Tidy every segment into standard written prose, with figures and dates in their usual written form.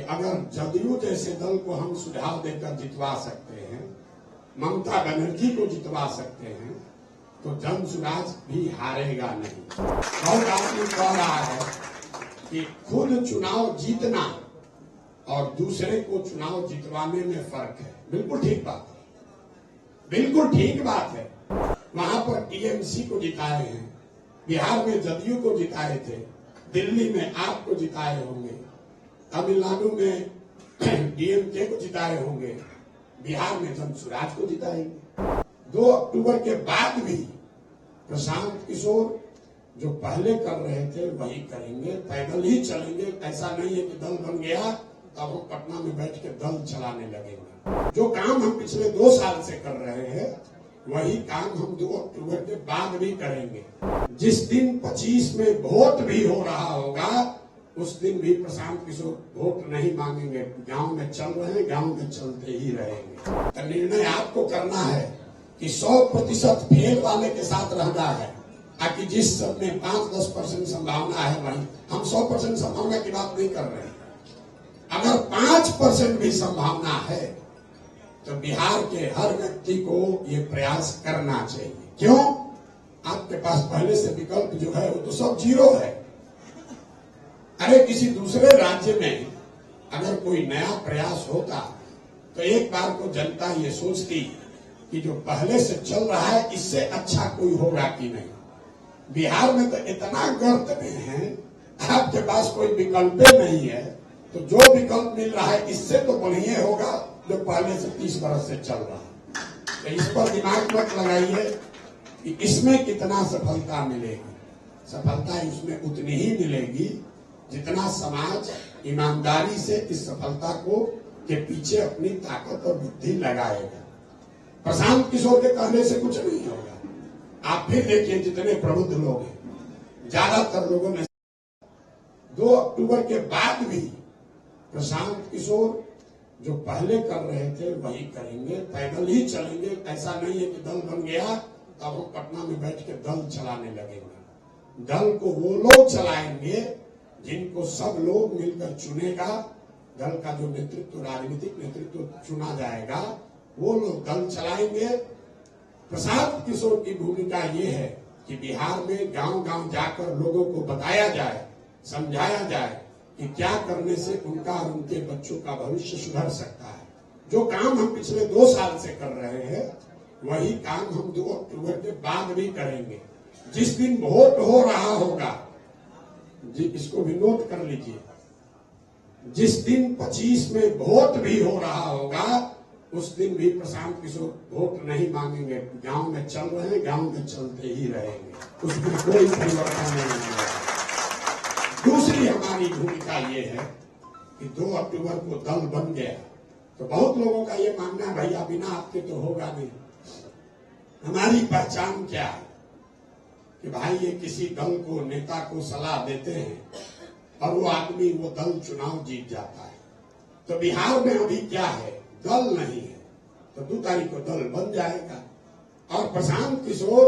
अगर जदयू जैसे दल को हम सुझाव देकर जितवा सकते हैं, ममता बनर्जी को जितवा सकते हैं, तो जन सुराज भी हारेगा नहीं। बहुत आदमी कह रहा है कि खुद चुनाव जीतना और दूसरे को चुनाव जितवाने में फर्क है। बिल्कुल ठीक बात है, बिल्कुल ठीक बात है। वहां पर टीएमसी को जिताए हैं, बिहार में जदयू को जिताए थे, दिल्ली में आपको जिताए होंगे, तमिलनाडु में डीएमके को जिताए होंगे, बिहार में जन सुराज को जिताएंगे। 2 अक्टूबर के बाद भी प्रशांत किशोर जो पहले कर रहे थे वही करेंगे, पैदल ही चलेंगे। ऐसा नहीं है कि दल बन गया तब हम पटना में बैठ के दल चलाने लगेंगे। जो काम हम पिछले 2 साल से कर रहे हैं वही काम हम 2 अक्टूबर के बाद भी करेंगे। जिस दिन 25 में वोट भी हो रहा होगा उस दिन भी प्रशांत किशोर वोट नहीं मांगेंगे। गांव में चल रहे हैं, गांव में चलते ही रहेंगे। तो निर्णय आपको करना है कि 100% फेल वाले के साथ रहना है, ताकि जिस सब में 5-10% संभावना है वही। हम 100% संभावना की बात नहीं कर रहे हैं। अगर 5% भी संभावना है तो बिहार के हर व्यक्ति को ये प्रयास करना चाहिए। क्यों? आपके पास पहले से विकल्प जो है वो तो सब 0 है। अरे किसी दूसरे राज्य में अगर कोई नया प्रयास होता तो एक बार को जनता ये सोचती कि जो पहले से चल रहा है इससे अच्छा कोई होगा कि नहीं। बिहार में तो इतना गर्त में है, आपके पास कोई विकल्प नहीं है, तो जो विकल्प मिल रहा है इससे तो बढ़िया होगा जो पहले से 30 बरस से चल रहा है। तो इस पर दिमाग मत लगाइए कि इसमें कितना सफलता मिलेगी। सफलता इसमें उतनी ही मिलेगी जितना समाज ईमानदारी से इस सफलता को के पीछे अपनी ताकत और बुद्धि लगाएगा। प्रशांत किशोर के कहने से कुछ नहीं होगा। आप फिर देखिए जितने प्रबुद्ध लोग हैं, ज्यादातर लोगों ने 2 अक्टूबर के बाद भी प्रशांत किशोर जो पहले कर रहे थे वही करेंगे, पैदल ही चलेंगे। ऐसा नहीं है कि दल बन गया तब हम पटना में बैठ के दल चलाने लगेंगे। दल को वो लोग चलाएंगे जिनको सब लोग मिलकर चुनेगा। दल का जो नेतृत्व, राजनीतिक नेतृत्व चुना जाएगा, वो लोग दल चलाएंगे। प्रशांत किशोर की भूमिका ये है कि बिहार में गांव-गांव जाकर लोगों को बताया जाए, समझाया जाए कि क्या करने से उनका और उनके बच्चों का भविष्य सुधर सकता है। जो काम हम पिछले 2 साल से कर रहे हैं वही काम हम 2 अक्टूबर के बाद भी करेंगे। जिस दिन वोट हो रहा होगा, जी इसको भी नोट कर लीजिए, जिस दिन 25 में वोट भी हो रहा होगा उस दिन भी प्रशांत किशोर वोट नहीं मांगेंगे। गांव में चल रहे हैं, गांव में चलते ही रहेंगे। उसमें कोई परिवर्तन नहीं होगा। दूसरी हमारी भूमिका ये है कि 2 अक्टूबर को दल बन गया तो बहुत लोगों का ये मानना है भैया बिना आपके तो होगा नहीं। हमारी पहचान क्या है कि भाई ये किसी दल को, नेता को सलाह देते हैं और वो आदमी, वो दल चुनाव जीत जाता है। तो बिहार में अभी क्या है, दल नहीं है, तो 2 तारीख को दल बन जाएगा और प्रशांत किशोर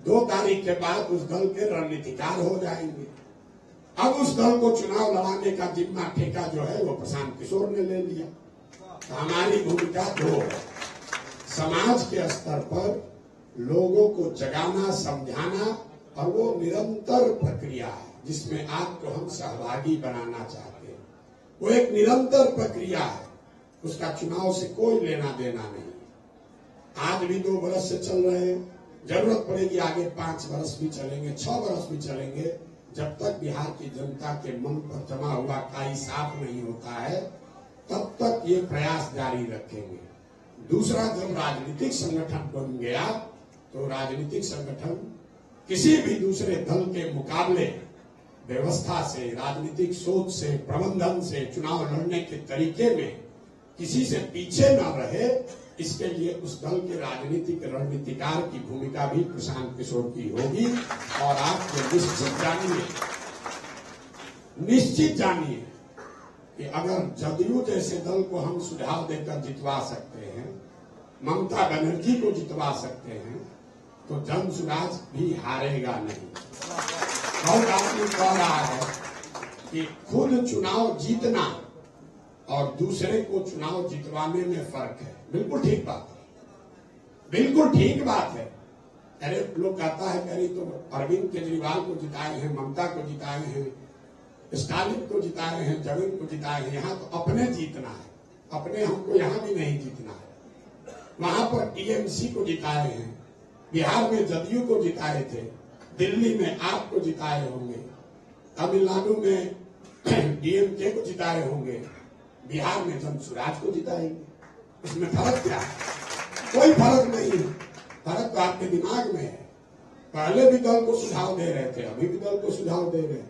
2 तारीख के बाद उस दल के रणनीतिकार हो जाएंगे। अब उस दल को चुनाव लड़ाने का जिम्मा, ठेका जो है वो प्रशांत किशोर ने ले लिया। तो हमारी भूमिका 2 है। समाज के स्तर पर लोगों को जगाना, समझाना, और वो निरंतर प्रक्रिया है जिसमें आपको हम सहभागी बनाना चाहते हैं। वो एक निरंतर प्रक्रिया है, उसका चुनाव से कोई लेना देना नहीं। आज भी 2 बरस से चल रहे हैं, जरूरत पड़ेगी आगे 5 बरस भी चलेंगे, 6 बरस भी चलेंगे। जब तक बिहार की जनता के मन पर जमा हुआ काई साफ नहीं होता है तब तक ये प्रयास जारी रखेंगे। दूसरा, जब राजनीतिक संगठन बन गया तो राजनीतिक संगठन किसी भी दूसरे दल के मुकाबले व्यवस्था से, राजनीतिक सोच से, प्रबंधन से, चुनाव लड़ने के तरीके में किसी से पीछे न रहे, इसके लिए उस दल के राजनीतिक रणनीतिकार की भूमिका भी प्रशांत किशोर की होगी। और आप निश्चित जानिए कि अगर जदयू जैसे दल को हम सुझाव देकर जितवा सकते हैं, ममता बनर्जी को जितवा सकते हैं, तो जन सुराज भी हारेगा नहीं। बहुत आदमी कह रहा है कि खुद चुनाव जीतना और दूसरे को चुनाव जितवाने में फर्क है। बिल्कुल ठीक बात है, बिल्कुल ठीक बात है। अरे लोग कहता है कि अरे तो अरविंद केजरीवाल को जिताए हैं, ममता को जिताए हैं, स्टालिन को जिताए हैं, जगन को जिताए हैं, यहाँ तो अपने जीतना है, अपने हमको यहाँ भी नहीं जीतना है। वहां पर टीएमसी को जिताए हैं, बिहार में जदयू को जिताए थे, दिल्ली में आपको जिताए होंगे, तमिलनाडु में डीएमके को जिताए होंगे, बिहार में जनसुराज को जिताएंगे। इसमें फर्क क्या है? कोई फर्क नहीं है। फर्क तो आपके दिमाग में है। पहले भी दल को सुझाव दे रहे थे, अभी भी दल को सुझाव दे रहे हैं।